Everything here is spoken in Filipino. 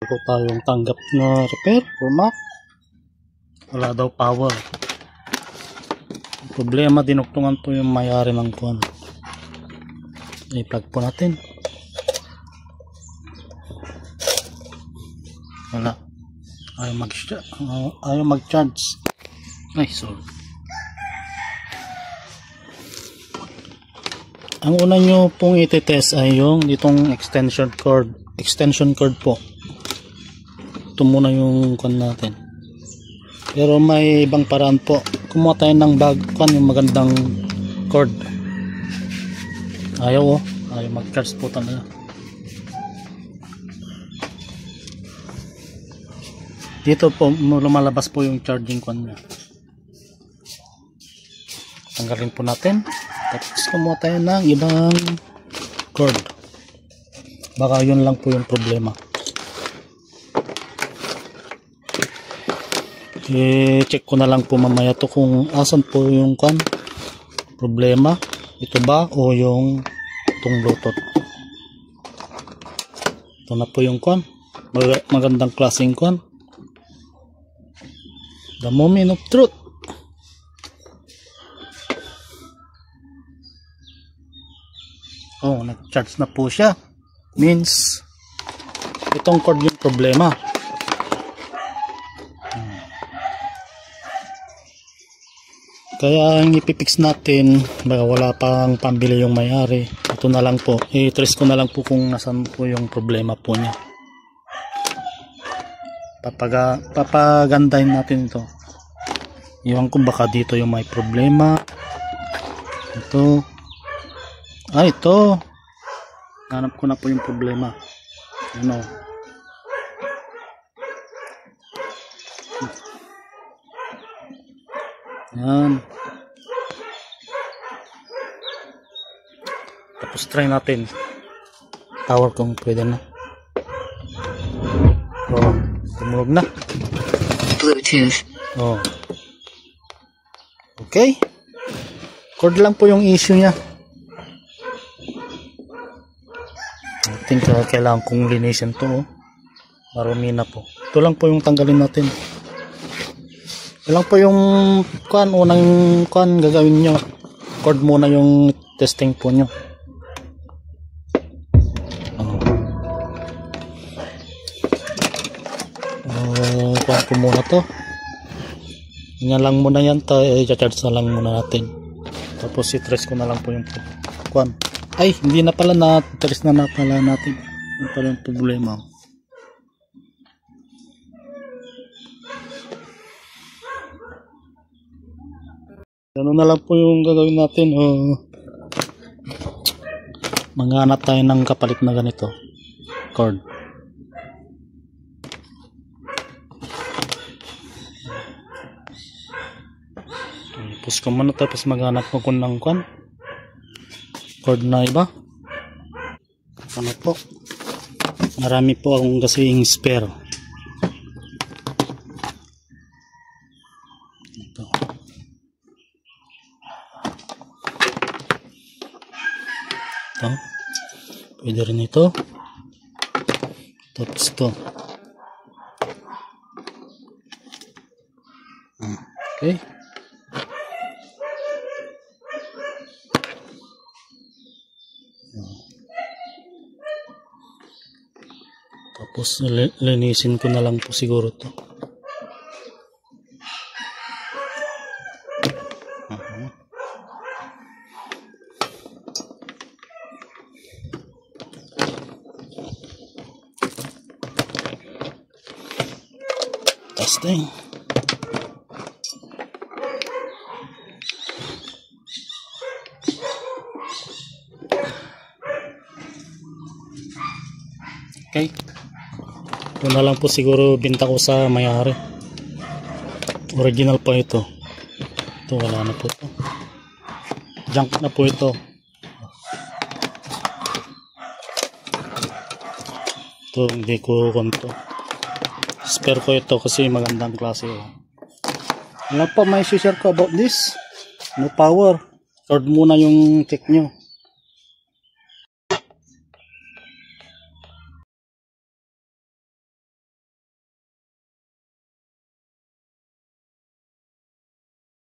Ko tayong tanggap na repair for Mac. Wala daw power. Problema, dinuktungan po yung may-ari ng kuwan. I-plug po natin. Wala. Ayaw mag-charge. Ay, sorry. Ang una nyo pong iti-test ay yung ditong extension cord. Extension cord po. Ito muna yung kuwan natin. Pero may ibang paraan po. Kumuha tayo ng kuwan, yung magandang cord. Ayaw ayaw mag-charge po talaga. Dito po lumalabas po yung charging kuwan niya. Tanggalin po natin. Tapos kumuha tayo ng ibang cord. Baka yun lang po yung problema. I-check ko na lang po mamaya to kung asan po yung kuwan problema. Ito ba o yung itong Bluetooth. Ito na po yung kuwan. Magandang klaseng kuwan. The moment of truth. Oh, nag-charge na po siya. Means itong cord yung problema. Kaya ang ipipix natin, baka wala pang pambili yung may-ari. Ito na lang po. I-trace ko na lang po kung nasan po yung problema po niya. Papagandahin natin ito. Iwan ko baka dito yung may problema. Ito. Ito. Hanap ko na po yung problema. Ano? Yan. Tapos try natin. Power kung pwede na. Oh, tumulog na. Bluetooth. Oh. Okay. Cord lang po yung issue niya. I think kailangan kong linisin to. Marumi na po. Ito lang po yung tanggalin natin. Ilang po yung unang gagawin nyo. Cord muna yung testing po nyo. Kuhan ko muna to. Yan lang muna yan. I-charge na lang muna natin. Tapos i-trace ko na lang po yung kuhan. Ay, hindi na pala na-trace na pala natin. Yung pala yung problema. Ganun na lang po yung gagawin natin. Maghanap tayo ng kapalit na ganito cord. Push ko muna tapos maghanap ko ng cord na iba. Ano po, marami po akong kasing spare. Ito. Pwede rin ito. Tapos ito. Okay. Tapos linisin ko na lang po siguro to. Testing. Okay. Ito na lang po siguro binta ko sa may-ari. Original pa ito. Ito wala na po ito. Junk na po ito. Ito hindi ko konto. Spare ko ito kasi magandang klase. Ano pa may share ko about this? No power. Cord muna yung check nyo.